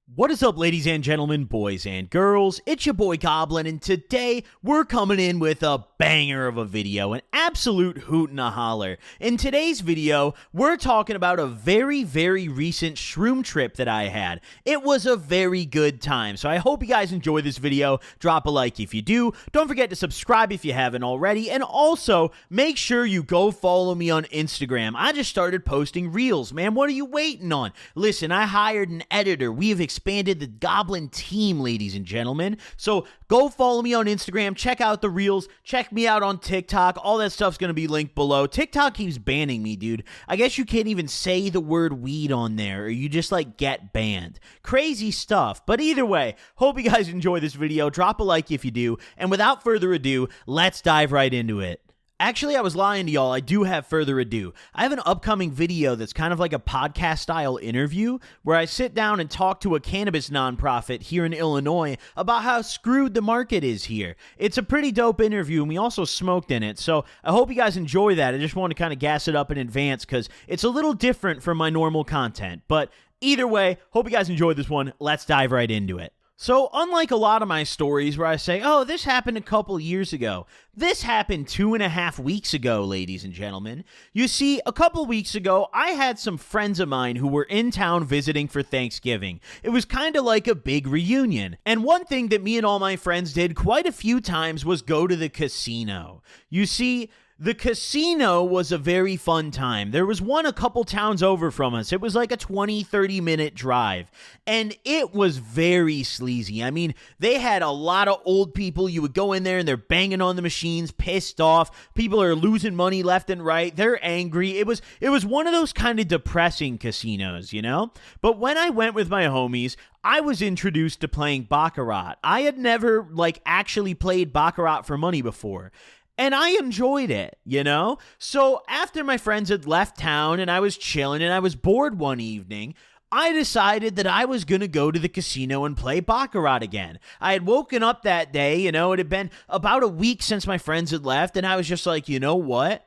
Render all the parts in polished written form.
What is up, ladies and gentlemen, boys and girls? It's your boy Goblin, and today we're coming in with a banger of a video, an absolute hoot and a holler. In today's video, we're talking about a very recent shroom trip that I had. It was a very good time, so I hope you guys enjoy this video. Drop a like if you do. Don't forget to subscribe if you haven't already, and also make sure you go follow me on Instagram. I just started posting reels, man. What are you waiting on? Listen, I hired an editor. We have expanded the Goblin team, ladies and gentlemen. So go follow me on Instagram, check out the reels, check me out on TikTok. All that stuff's going to be linked below. TikTok keeps banning me, dude. I guess you can't even say the word weed on there, or you just like get banned. Crazy stuff. But either way, hope you guys enjoy this video. Drop a like if you do. And without further ado, let's dive right into it. Actually, I was lying to y'all. I do have further ado. I have an upcoming video that's kind of like a podcast-style interview where I sit down and talk to a cannabis nonprofit here in Illinois about how screwed the market is here. It's a pretty dope interview, and we also smoked in it, so I hope you guys enjoy that. I just want to kind of gas it up in advance because it's a little different from my normal content. But either way, hope you guys enjoyed this one. Let's dive right into it. So, unlike a lot of my stories where I say, oh, this happened a couple years ago, this happened 2.5 weeks ago, ladies and gentlemen. You see, a couple weeks ago, I had some friends of mine who were in town visiting for Thanksgiving. It was kind of like a big reunion. And one thing that me and all my friends did quite a few times was go to the casino. You see, the casino was a very fun time. There was one a couple towns over from us. It was like a 20-30 minute drive, and it was very sleazy. I mean, they had a lot of old people. You would go in there and they're banging on the machines, pissed off. People are losing money left and right. They're angry. It was one of those kind of depressing casinos, you know? But when I went with my homies, I was introduced to playing baccarat. I had never actually played baccarat for money before. And I enjoyed it, you know? So after my friends had left town and I was chilling and I was bored one evening, I decided that I was going to go to the casino and play baccarat again. I had woken up that day, you know, it had been about a week since my friends had left, and I was just like, you know what?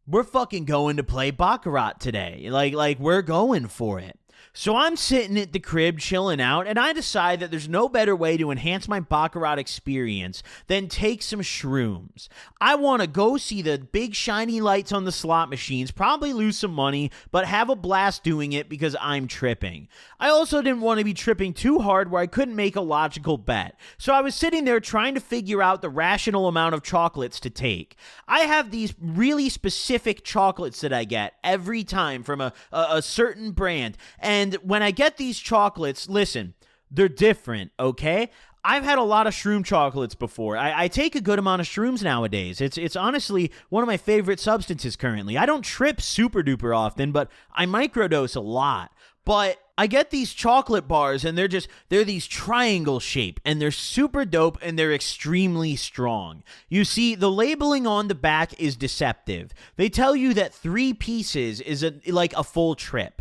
We're fucking going to play baccarat today. Like we're going for it. So I'm sitting at the crib chilling out, and I decide that there's no better way to enhance my baccarat experience than take some shrooms. I want to go see the big shiny lights on the slot machines, probably lose some money, but have a blast doing it because I'm tripping. I also didn't want to be tripping too hard where I couldn't make a logical bet. So I was sitting there trying to figure out the rational amount of chocolates to take. I have these really specific chocolates that I get every time from a certain brand, and when I get these chocolates, listen, they're different, okay? I've had a lot of shroom chocolates before. I take a good amount of shrooms nowadays. It's honestly one of my favorite substances currently. I don't trip super duper often, but I microdose a lot. But I get these chocolate bars, and they're these triangle shape, and they're super dope, and they're extremely strong. You see, the labeling on the back is deceptive. They tell you that 3 pieces is like a full trip.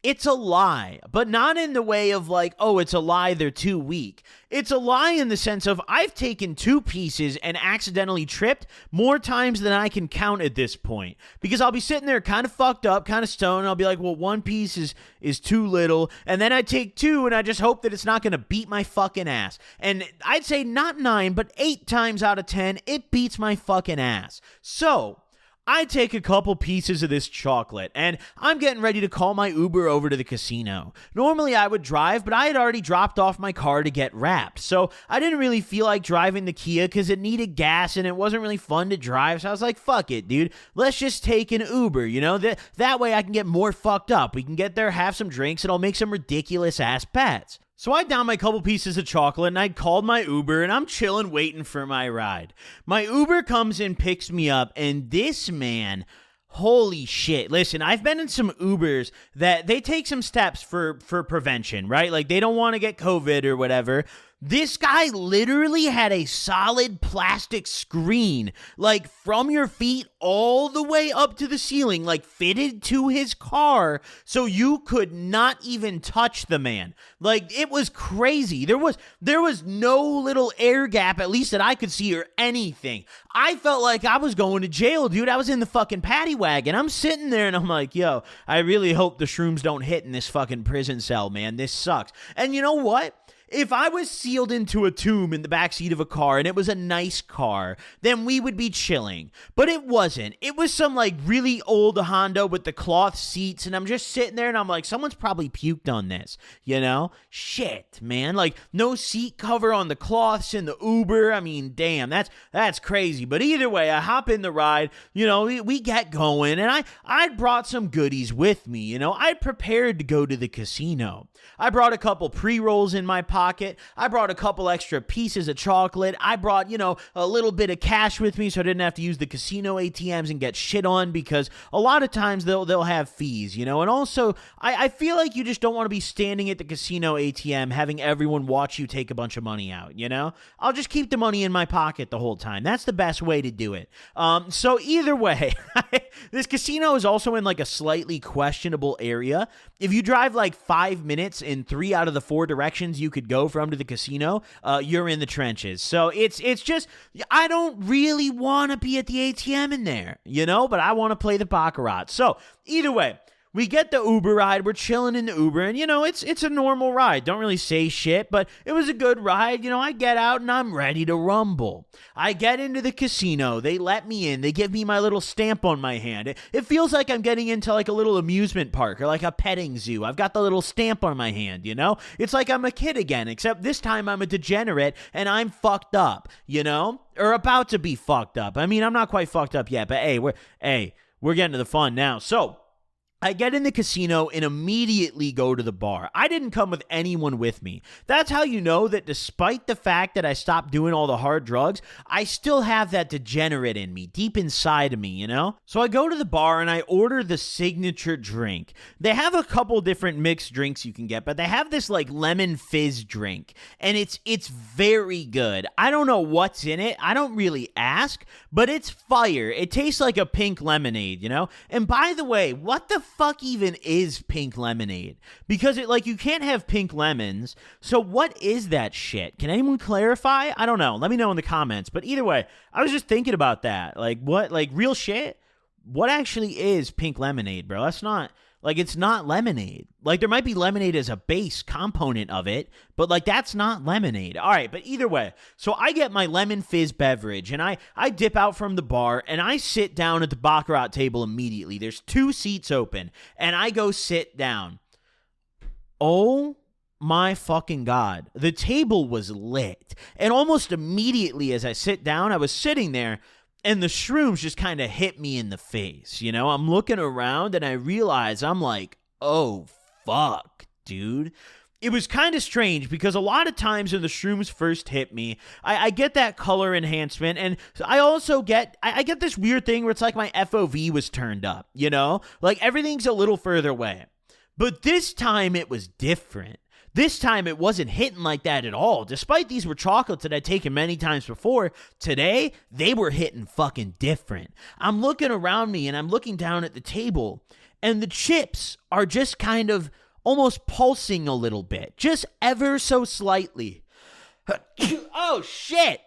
It's a lie, but not in the way of like, oh, it's a lie, they're too weak. It's a lie in the sense of I've taken 2 pieces and accidentally tripped more times than I can count at this point. Because I'll be sitting there kind of fucked up, kind of stoned, and I'll be like, well, 1 piece is too little. And then I take 2, and I just hope that it's not going to beat my fucking ass. And I'd say not 9, but 8 times out of 10, it beats my fucking ass. So I take a couple pieces of this chocolate, and I'm getting ready to call my Uber over to the casino. Normally I would drive, but I had already dropped off my car to get wrapped, so I didn't really feel like driving the Kia because it needed gas and it wasn't really fun to drive, so I was like, fuck it, dude. Let's just take an Uber, you know? That way I can get more fucked up. We can get there, have some drinks, and I'll make some ridiculous-ass bets. So I downed my couple pieces of chocolate, and I called my Uber, and I'm chilling waiting for my ride. My Uber comes and picks me up, and this man, holy shit. Listen, I've been in some Ubers that they take some steps for prevention, right? Like, they don't want to get COVID or whatever. This guy literally had a solid plastic screen, like from your feet all the way up to the ceiling, like fitted to his car, so you could not even touch the man. Like, it was crazy. There was no little air gap, at least that I could see, or anything. I felt like I was going to jail, dude. I was in the fucking paddy wagon. I'm sitting there and I'm like, yo, I really hope the shrooms don't hit in this fucking prison cell, man. This sucks. And you know what? If I was sealed into a tomb in the backseat of a car and it was a nice car, then we would be chilling. But it wasn't. It was some like really old Honda with the cloth seats, and I'm just sitting there and I'm like, someone's probably puked on this, you know? Shit, man. Like, no seat cover on the cloths in the Uber. I mean, damn, that's crazy. But either way, I hop in the ride, you know, we get going, and I'd brought some goodies with me, you know? I'd prepared to go to the casino. I brought a couple pre-rolls in my pocket. I brought a couple extra pieces of chocolate. I brought, you know, a little bit of cash with me so I didn't have to use the casino ATMs and get shit on, because a lot of times they'll have fees, you know. And also, I feel like you just don't want to be standing at the casino ATM having everyone watch you take a bunch of money out, you know. I'll just keep the money in my pocket the whole time. That's the best way to do it. So either way, this casino is also in like a slightly questionable area. If you drive like 5 minutes in 3 out of the 4 directions you could go from to the casino, you're in the trenches. So it's just, I don't really want to be at the ATM in there, you know, but I want to play the baccarat. So either way, we get the Uber ride. We're chilling in the Uber, and, you know, it's a normal ride. Don't really say shit, but it was a good ride. You know, I get out, and I'm ready to rumble. I get into the casino. They let me in. They give me my little stamp on my hand. It feels like I'm getting into, like, a little amusement park or, like, a petting zoo. I've got the little stamp on my hand, you know? It's like I'm a kid again, except this time I'm a degenerate, and I'm fucked up, you know? Or about to be fucked up. I mean, I'm not quite fucked up yet, but, hey, we're getting to the fun now. So I get in the casino and immediately go to the bar. I didn't come with anyone with me. That's how you know that despite the fact that I stopped doing all the hard drugs, I still have that degenerate in me, deep inside of me, you know? So I go to the bar and I order the signature drink. They have a couple different mixed drinks you can get, but they have this like lemon fizz drink, and it's very good. I don't know what's in it. I don't really ask, but it's fire. It tastes like a pink lemonade, you know? And by the way, what the fuck even is pink lemonade? Because it, like, you can't have pink lemons, so what is that shit? Can anyone clarify? I don't know. Let me know in the comments. But either way, I was just thinking about that. Like, what, like, real shit? What actually is pink lemonade, bro? That's not, like, it's not lemonade. Like, there might be lemonade as a base component of it, but, like, that's not lemonade. All right, but either way, so I get my lemon fizz beverage, and I dip out from the bar, and I sit down at the baccarat table immediately. There's 2 seats open, and I go sit down. Oh my fucking God. The table was lit, and almost immediately as I sit down, I was sitting there, and the shrooms just kind of hit me in the face, you know? I'm looking around, and I realize, I'm like, oh, fuck, dude. It was kind of strange because a lot of times when the shrooms first hit me, I get that color enhancement, and I also get, I get this weird thing where it's like my FOV was turned up, you know? Like, everything's a little further away. But this time, it was different. This time, it wasn't hitting like that at all. Despite these were chocolates that I'd taken many times before, today, they were hitting fucking different. I'm looking around me, and I'm looking down at the table, and the chips are just kind of almost pulsing a little bit. Just ever so slightly. Oh, shit!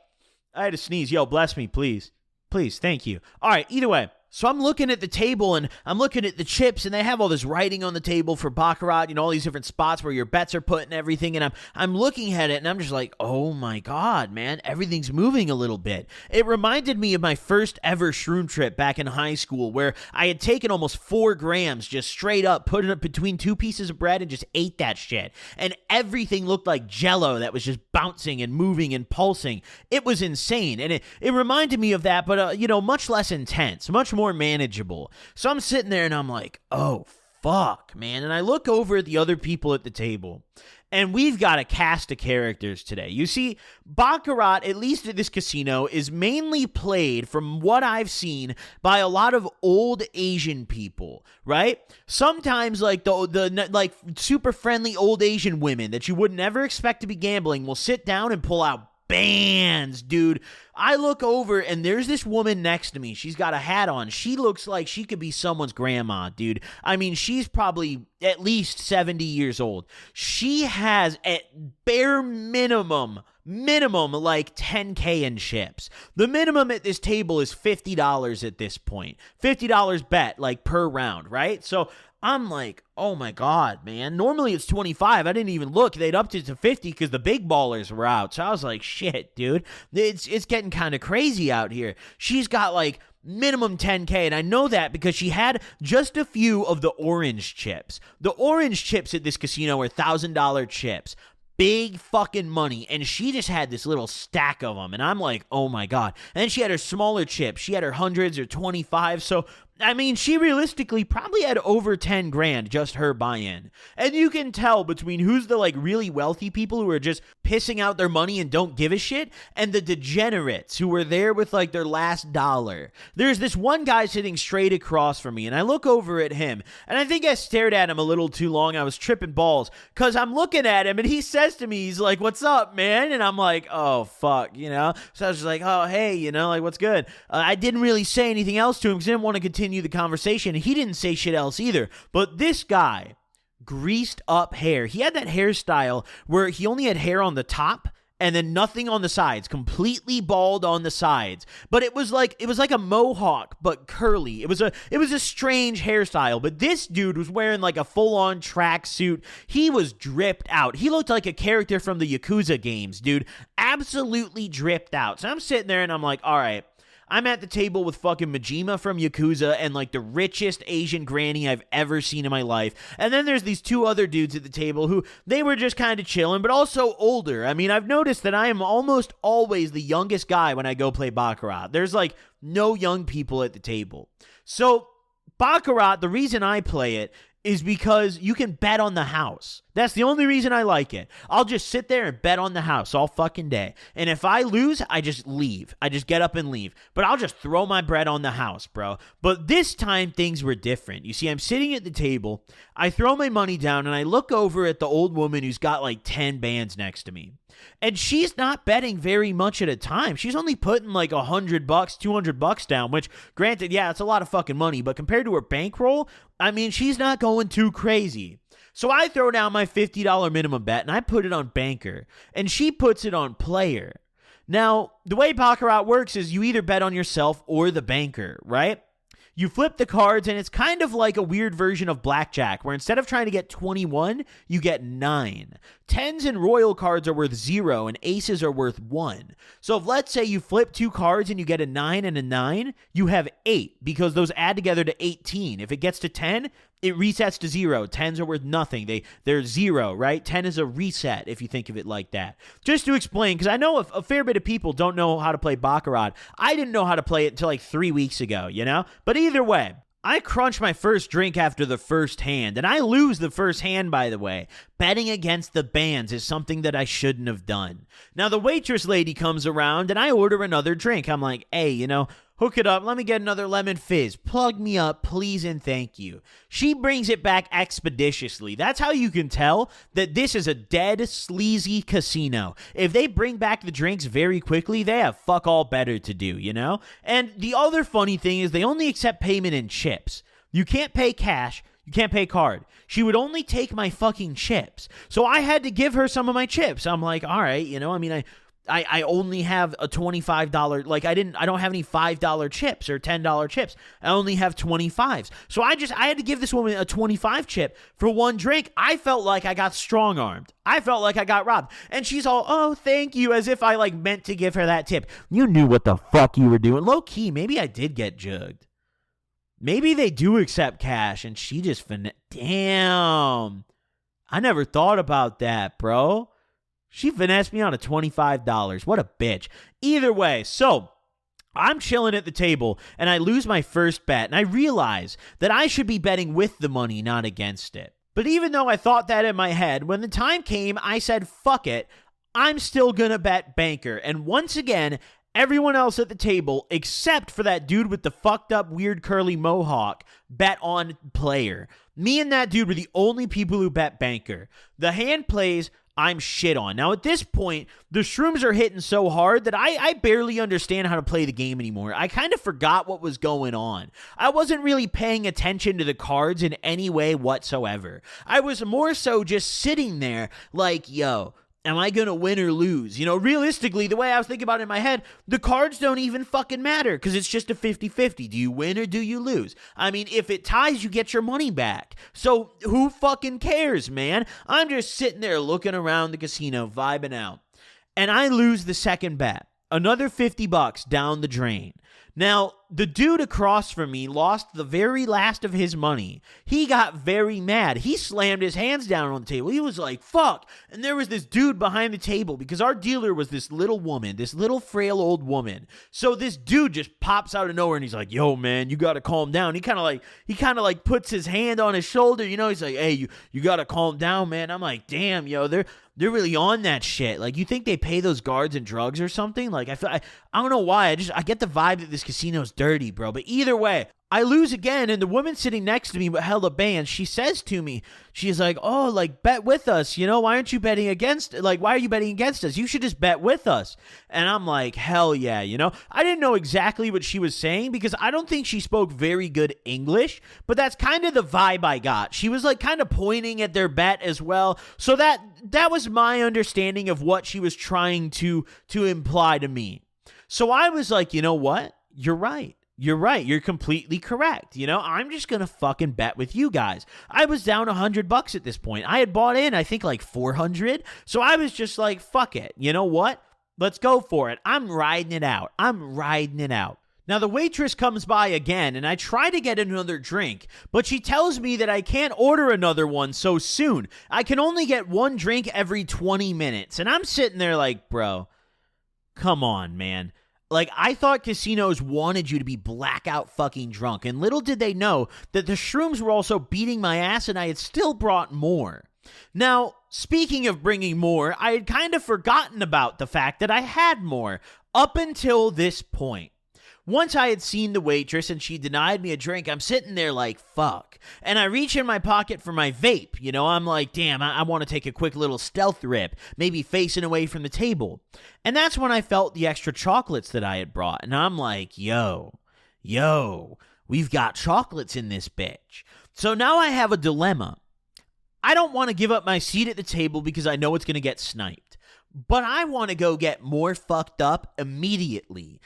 I had to sneeze. Yo, bless me, please. Please, thank you. All right, either way. So I'm looking at the table, and I'm looking at the chips, and they have all this writing on the table for baccarat, you know, all these different spots where your bets are put and everything, and I'm looking at it, and I'm just like, oh my God, man, everything's moving a little bit. It reminded me of my first ever shroom trip back in high school, where I had taken almost 4 grams just straight up, put it up between 2 pieces of bread, and just ate that shit, and everything looked like Jell-O that was just bouncing and moving and pulsing. It was insane, and it reminded me of that, but, you know, much less intense, much more manageable. So I'm sitting there and I'm like, oh, fuck, man. And I look over at the other people at the table, And we've got a cast of characters today. You see, baccarat, at least at this casino, is mainly played, from what I've seen, by a lot of old Asian people, right? Sometimes like the like super friendly old Asian women that you would never expect to be gambling will sit down and pull out bands, dude. I look over and there's this woman next to me. She's got a hat on. She looks like she could be someone's grandma, dude. I mean, she's probably at least 70 years old. She has at bare minimum like 10K in chips. The minimum at this table is $50 at this point. $50 bet, like, per round, right? So I'm like, oh my God, man. Normally it's 25. I didn't even look. They'd upped it to 50 because the big ballers were out. So I was like, shit, dude. It's getting kind of crazy out here. She's got like minimum 10K, and I know that because she had just a few of the orange chips. The orange chips at this casino are $1,000 chips. Big fucking money, and she just had this little stack of them, and I'm like, oh my God. And then she had her smaller chips. She had her hundreds or 25, so I mean, she realistically probably had over 10 grand, just her buy-in. And you can tell between who's the like really wealthy people who are just pissing out their money and don't give a shit, and the degenerates who were there with like their last dollar. There's this one guy sitting straight across from me, and I look over at him, and I think I stared at him a little too long. I was tripping balls, because I'm looking at him, and he says to me, he's like, what's up, man? And I'm like, oh, fuck, you know? So I was just like, oh, hey, you know, like, what's good? I didn't really say anything else to him, because I didn't want to continue the conversation. He didn't say shit else either. But this guy, greased up hair. He had that hairstyle where he only had hair on the top and then nothing on the sides, completely bald on the sides. But it was like a mohawk, but curly. It was a strange hairstyle. But this dude was wearing like a full-on tracksuit. He was dripped out. He looked like a character from the Yakuza games, dude. Absolutely dripped out. So I'm sitting there and I'm like, all right, I'm at the table with fucking Majima from Yakuza and like the richest Asian granny I've ever seen in my life. And then there's these two other dudes at the table who they were just kind of chilling, but also older. I mean, I've noticed that I am almost always the youngest guy when I go play baccarat. There's like no young people at the table. So baccarat, the reason I play it is because you can bet on the house. That's the only reason I like it. I'll just sit there and bet on the house all fucking day. And if I lose, I just leave. I just get up and leave. But I'll just throw my bread on the house, bro. But this time, things were different. You see, I'm sitting at the table. I throw my money down, and I look over at the old woman who's got like 10 bands next to me. And she's not betting very much at a time. She's only putting like $100, $200 down, which, granted, yeah, it's a lot of fucking money. But compared to her bankroll, I mean, she's not going too crazy. So I throw down my $50 minimum bet, and I put it on banker, and she puts it on player. Now, the way baccarat works is you either bet on yourself or the banker, right? You flip the cards, and it's kind of like a weird version of blackjack, where instead of trying to get 21, you get 9. Tens and royal cards are worth 0, and aces are worth 1. So if, let's say, you flip 2 cards and you get a 9 and a 9, you have 8, because those add together to 18. If it gets to 10, it resets to 0. 10s are worth nothing. They're 0, right? 10 is a reset, if you think of it like that. Just to explain, because I know a fair bit of people don't know how to play baccarat. I didn't know how to play it until like 3 weeks ago, you know? But either way, I crunch my first drink after the first hand, and I lose the first hand, by the way. Betting against the bands is something that I shouldn't have done. Now, the waitress lady comes around, and I order another drink. I'm like, hey, you know, hook it up. Let me get another lemon fizz. Plug me up, please and thank you. She brings it back expeditiously. That's how you can tell that this is a dead, sleazy casino. If they bring back the drinks very quickly, they have fuck all better to do, you know? And the other funny thing is they only accept payment in chips. You can't pay cash. You can't pay card. She would only take my fucking chips. So I had to give her some of my chips. I'm like, all right, you know, I mean, I only have a $25, like I don't have any $5 chips or $10 chips. I only have 25s. So I had to give this woman a 25 chip for one drink. I felt like I got strong-armed. I felt like I got robbed. And she's all, oh, thank you, as if I like meant to give her that tip. You knew what the fuck you were doing. Low key, maybe I did get jugged. Maybe they do accept cash and she just damn. I never thought about that, bro. She finessed me on a $25. What a bitch. Either way, so I'm chilling at the table, and I lose my first bet, and I realize that I should be betting with the money, not against it. But even though I thought that in my head, when the time came, I said, fuck it. I'm still gonna bet banker. And once again, everyone else at the table, except for that dude with the fucked up weird curly mohawk, bet on player. Me and that dude were the only people who bet banker. The hand plays, I'm shit on. Now, at this point, the shrooms are hitting so hard that I barely understand how to play the game anymore. I kind of forgot what was going on. I wasn't really paying attention to the cards in any way whatsoever. I was more so just sitting there like, yo, am I going to win or lose? You know, realistically, the way I was thinking about it in my head, the cards don't even fucking matter because it's just a 50-50. Do you win or do you lose? I mean, if it ties, you get your money back. So who fucking cares, man? I'm just sitting there looking around the casino, vibing out. And I lose the second bet. Another $50 down the drain. Now, the dude across from me lost the very last of his money. He got very mad. He slammed his hands down on the table. He was like, fuck. And there was this dude behind the table because our dealer was this little woman, this little frail old woman. So this dude just pops out of nowhere and he's like, yo, man, you got to calm down. He kind of like puts his hand on his shoulder. You know, he's like, hey, you got to calm down, man. I'm like, damn, yo, they're really on that shit. Like, you think they pay those guards in drugs or something? Like, I don't know why. I get the vibe that this casino's dirty, bro. But either way, I lose again, and the woman sitting next to me with hella bands, she says to me, she's like, oh, like, bet with us, you know? Why aren't you betting against, like, why are you betting against us? You should just bet with us. And I'm like, hell yeah, you know? I didn't know exactly what she was saying because I don't think she spoke very good English, but that's kind of the vibe I got. She was, like, kind of pointing at their bet as well. So that was my understanding of what she was trying to imply to me. So I was like, you know what? You're right. You're right. You're completely correct. You know, I'm just going to fucking bet with you guys. I was down $100 at this point. I had bought in, I think, like 400. So I was just like, fuck it. You know what? Let's go for it. I'm riding it out. Now, the waitress comes by again, and I try to get another drink, but she tells me that I can't order another one so soon. I can only get one drink every 20 minutes. And I'm sitting there like, bro, come on, man. Like, I thought casinos wanted you to be blackout fucking drunk, and little did they know that the shrooms were also beating my ass and I had still brought more. Now, speaking of bringing more, I had kind of forgotten about the fact that I had more up until this point. Once I had seen the waitress and she denied me a drink, I'm sitting there like, fuck. And I reach in my pocket for my vape. You know, I'm like, damn, I want to take a quick little stealth rip, maybe facing away from the table. And that's when I felt the extra chocolates that I had brought. And I'm like, yo, we've got chocolates in this bitch. So now I have a dilemma. I don't want to give up my seat at the table because I know it's going to get sniped. But I want to go get more fucked up immediately.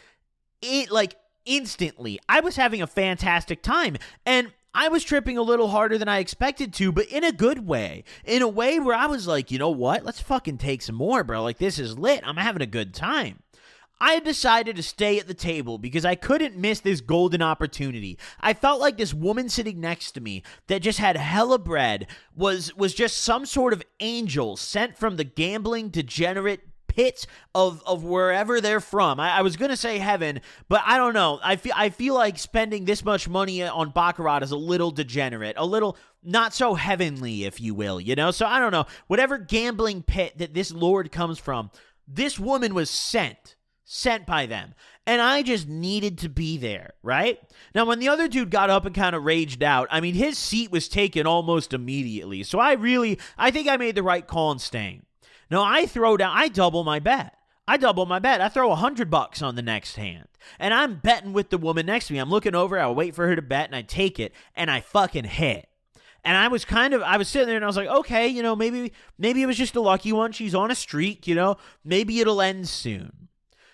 Instantly. I was having a fantastic time, and I was tripping a little harder than I expected to, but in a good way. In a way where I was like, you know what? Let's fucking take some more, bro. Like, this is lit. I'm having a good time. I had decided to stay at the table because I couldn't miss this golden opportunity. I felt like this woman sitting next to me that just had hella bread was just some sort of angel sent from the gambling degenerate pits of wherever they're from. I was going to say heaven, but I don't know. I feel like spending this much money on baccarat is a little degenerate, a little not so heavenly, if you will, you know? So I don't know. Whatever gambling pit that this lord comes from, this woman was sent by them. And I just needed to be there, right? Now, when the other dude got up and kind of raged out, I mean, his seat was taken almost immediately. So I think I made the right call in staying. No, I double my bet. I throw $100 on the next hand. And I'm betting with the woman next to me. I'm looking over, I wait for her to bet, and I take it, and I fucking hit. And I was sitting there, and I was like, okay, you know, maybe it was just a lucky one. She's on a streak, you know. Maybe it'll end soon.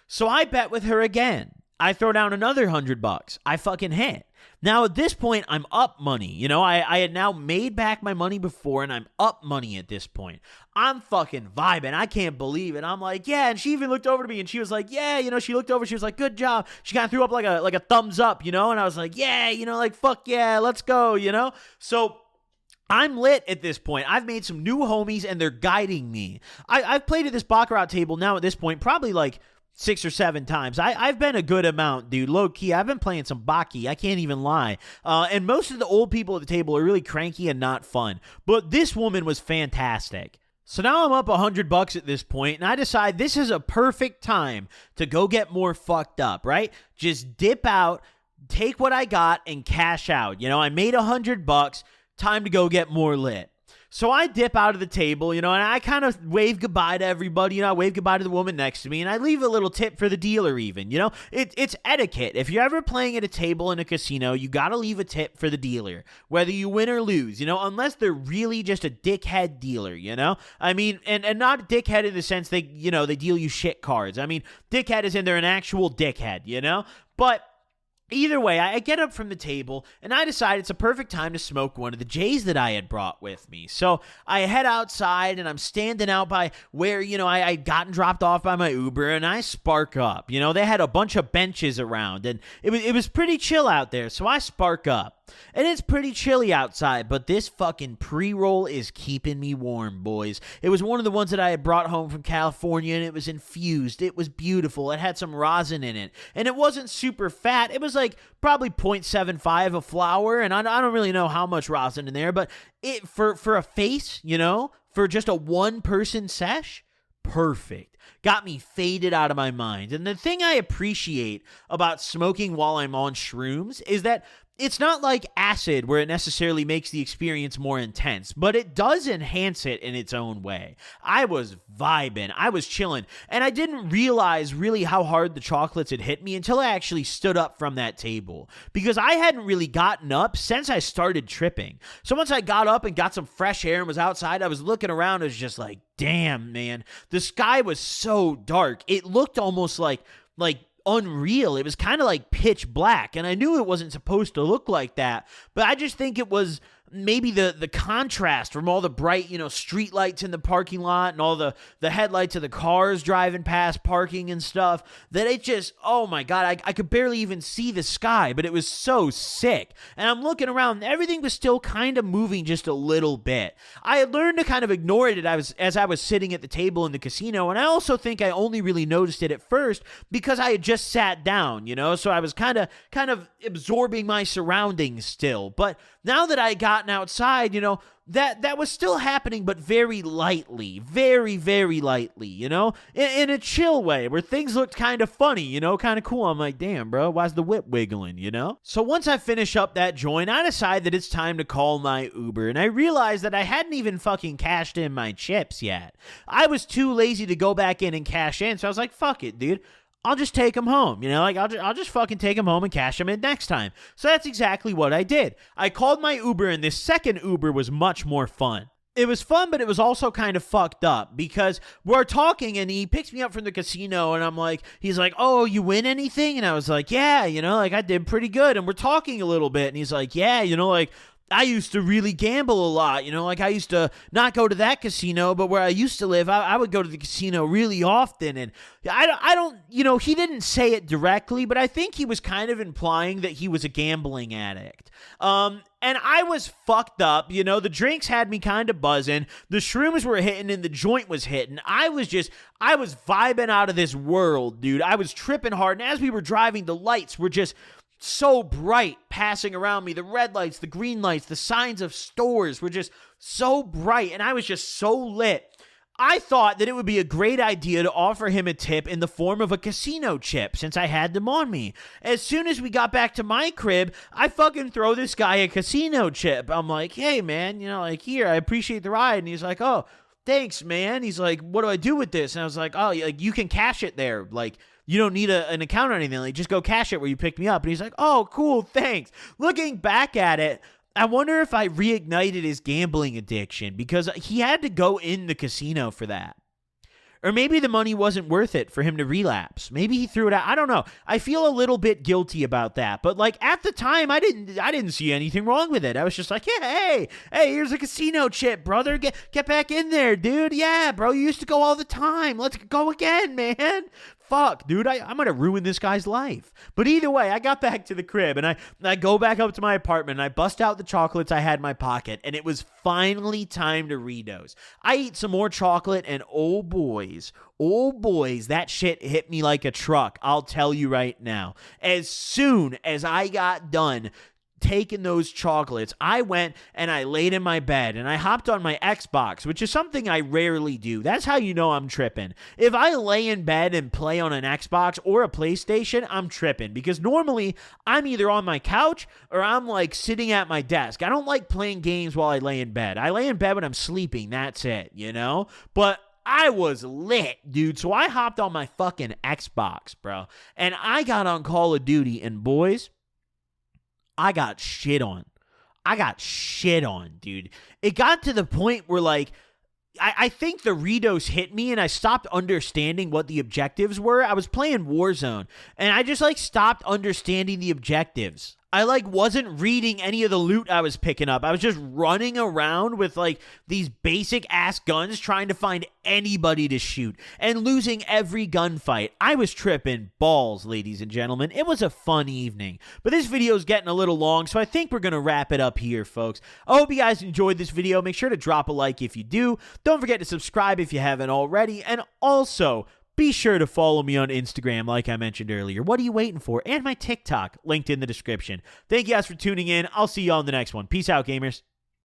So I bet with her again. I throw down another $100. I fucking hit. Now, at this point, I'm up money. You know, I had now made back my money before, and I'm up money at this point. I'm fucking vibing. I can't believe it. I'm like, yeah. And she even looked over to me, and she was like, yeah. You know, she looked over. She was like, good job. She kind of threw up like a thumbs up, you know. And I was like, yeah, you know, like, fuck yeah, let's go, you know. So I'm lit at this point. I've made some new homies, and they're guiding me. I've played at this baccarat table now at this point probably like 6 or 7 times. I've been a good amount, dude. Low key, I've been playing some baccarat. I can't even lie. And most of the old people at the table are really cranky and not fun. But this woman was fantastic. So now I'm up $100 at this point, and I decide this is a perfect time to go get more fucked up, right? Just dip out, take what I got, and cash out. You know, I made $100. Time to go get more lit. So I dip out of the table, you know, and I kind of wave goodbye to everybody. You know, I wave goodbye to the woman next to me, and I leave a little tip for the dealer even, you know. It's etiquette. If you're ever playing at a table in a casino, you got to leave a tip for the dealer, whether you win or lose, you know, unless they're really just a dickhead dealer, you know. I mean, and not dickhead in the sense they, you know, they deal you shit cards. I mean, dickhead is in they're an actual dickhead, you know. But either way, I get up from the table, and I decide it's a perfect time to smoke one of the J's that I had brought with me. So I head outside, and I'm standing out by where, you know, I'd gotten dropped off by my Uber, and I spark up. You know, they had a bunch of benches around, and it was pretty chill out there, so I spark up. And it's pretty chilly outside, but this fucking pre-roll is keeping me warm, boys. It was one of the ones that I had brought home from California, and it was infused. It was beautiful. It had some rosin in it, and it wasn't super fat. It was like probably 0.75 of flour, and I don't really know how much rosin in there, but it for a face, you know, for just a one-person sesh, perfect. Got me faded out of my mind. And the thing I appreciate about smoking while I'm on shrooms is that it's not like acid where it necessarily makes the experience more intense, but it does enhance it in its own way. I was vibing. I was chilling. And I didn't realize really how hard the chocolates had hit me until I actually stood up from that table, because I hadn't really gotten up since I started tripping. So once I got up and got some fresh air and was outside, I was looking around. It was just like, damn, man. The sky was so dark. It looked almost like unreal. It was kind of like pitch black, and I knew it wasn't supposed to look like that, but I just think it was maybe the contrast from all the bright, you know, street lights in the parking lot and all the headlights of the cars driving past parking and stuff, that it just, oh my God, I could barely even see the sky, but it was so sick. And I'm looking around, and everything was still kind of moving just a little bit. I had learned to kind of ignore it as I was sitting at the table in the casino, and I also think I only really noticed it at first because I had just sat down, you know, so I was kind of absorbing my surroundings still. But now that I gotten outside, you know, that was still happening, but very lightly, very, very lightly, you know, in a chill way where things looked kind of funny, you know, kind of cool. I'm like, damn, bro, why's the whip wiggling, you know? So once I finish up that joint, I decide that it's time to call my Uber, and I realized that I hadn't even fucking cashed in my chips yet. I was too lazy to go back in and cash in, so I was like, fuck it, dude. I'll just take them home, you know, like I'll just fucking take them home and cash them in next time. So that's exactly what I did. I called my Uber, and this second Uber was much more fun. It was fun, but it was also kind of fucked up because we're talking, and he picks me up from the casino, and I'm like, he's like, oh, you win anything? And I was like, yeah, you know, like I did pretty good. And we're talking a little bit, and he's like, yeah, you know, like I used to really gamble a lot, you know, like I used to not go to that casino, but where I used to live, I would go to the casino really often. And I don't, you know, he didn't say it directly, but I think he was kind of implying that he was a gambling addict. And I was fucked up, you know, the drinks had me kind of buzzing, the shrooms were hitting, and the joint was hitting. I was vibing out of this world, dude. I was tripping hard, and as we were driving, the lights were just so bright passing around me. The red lights, the green lights, the signs of stores were just so bright, and I was just so lit. I thought that it would be a great idea to offer him a tip in the form of a casino chip, since I had them on me. As soon as we got back to my crib, I fucking throw this guy a casino chip. I'm like, hey man, you know, like, here, I appreciate the ride. And he's like, oh, thanks, man. He's like, what do I do with this? And I was like, oh, like, you can cash it there. Like, you don't need an account or anything. Like, just go cash it where you picked me up. And he's like, oh, cool, thanks. Looking back at it, I wonder if I reignited his gambling addiction, because he had to go in the casino for that. Or maybe the money wasn't worth it for him to relapse. Maybe he threw it out. I don't know. I feel a little bit guilty about that. But like at the time, I didn't see anything wrong with it. I was just like, yeah, hey, here's a casino chip, brother. Get back in there, dude. Yeah, bro, you used to go all the time. Let's go again, man. fuck, dude? I'm going to ruin this guy's life. But either way, I got back to the crib and I go back up to my apartment and I bust out the chocolates I had in my pocket, and it was finally time to redose. I eat some more chocolate, and oh boys, that shit hit me like a truck. I'll tell you right now. As soon as I got done taking those chocolates, I went and I laid in my bed and I hopped on my Xbox, which is something I rarely do. That's how you know I'm tripping. If I lay in bed and play on an Xbox or a PlayStation, I'm tripping, because normally I'm either on my couch or I'm like sitting at my desk. I don't like playing games while I lay in bed. I lay in bed when I'm sleeping. That's it, you know? But I was lit, dude. So I hopped on my fucking Xbox, bro. And I got on Call of Duty, and boys, I got shit on. Dude. It got to the point where, like, I think the redose hit me and I stopped understanding what the objectives were. I was playing Warzone and I just, like, stopped understanding the objectives. I, like, wasn't reading any of the loot I was picking up. I was just running around with, like, these basic-ass guns trying to find anybody to shoot and losing every gunfight. I was tripping balls, ladies and gentlemen. It was a fun evening. But this video is getting a little long, so I think we're going to wrap it up here, folks. I hope you guys enjoyed this video. Make sure to drop a like if you do. Don't forget to subscribe if you haven't already. And also, be sure to follow me on Instagram, like I mentioned earlier. What are you waiting for? And my TikTok, linked in the description. Thank you guys for tuning in. I'll see you on the next one. Peace out, gamers.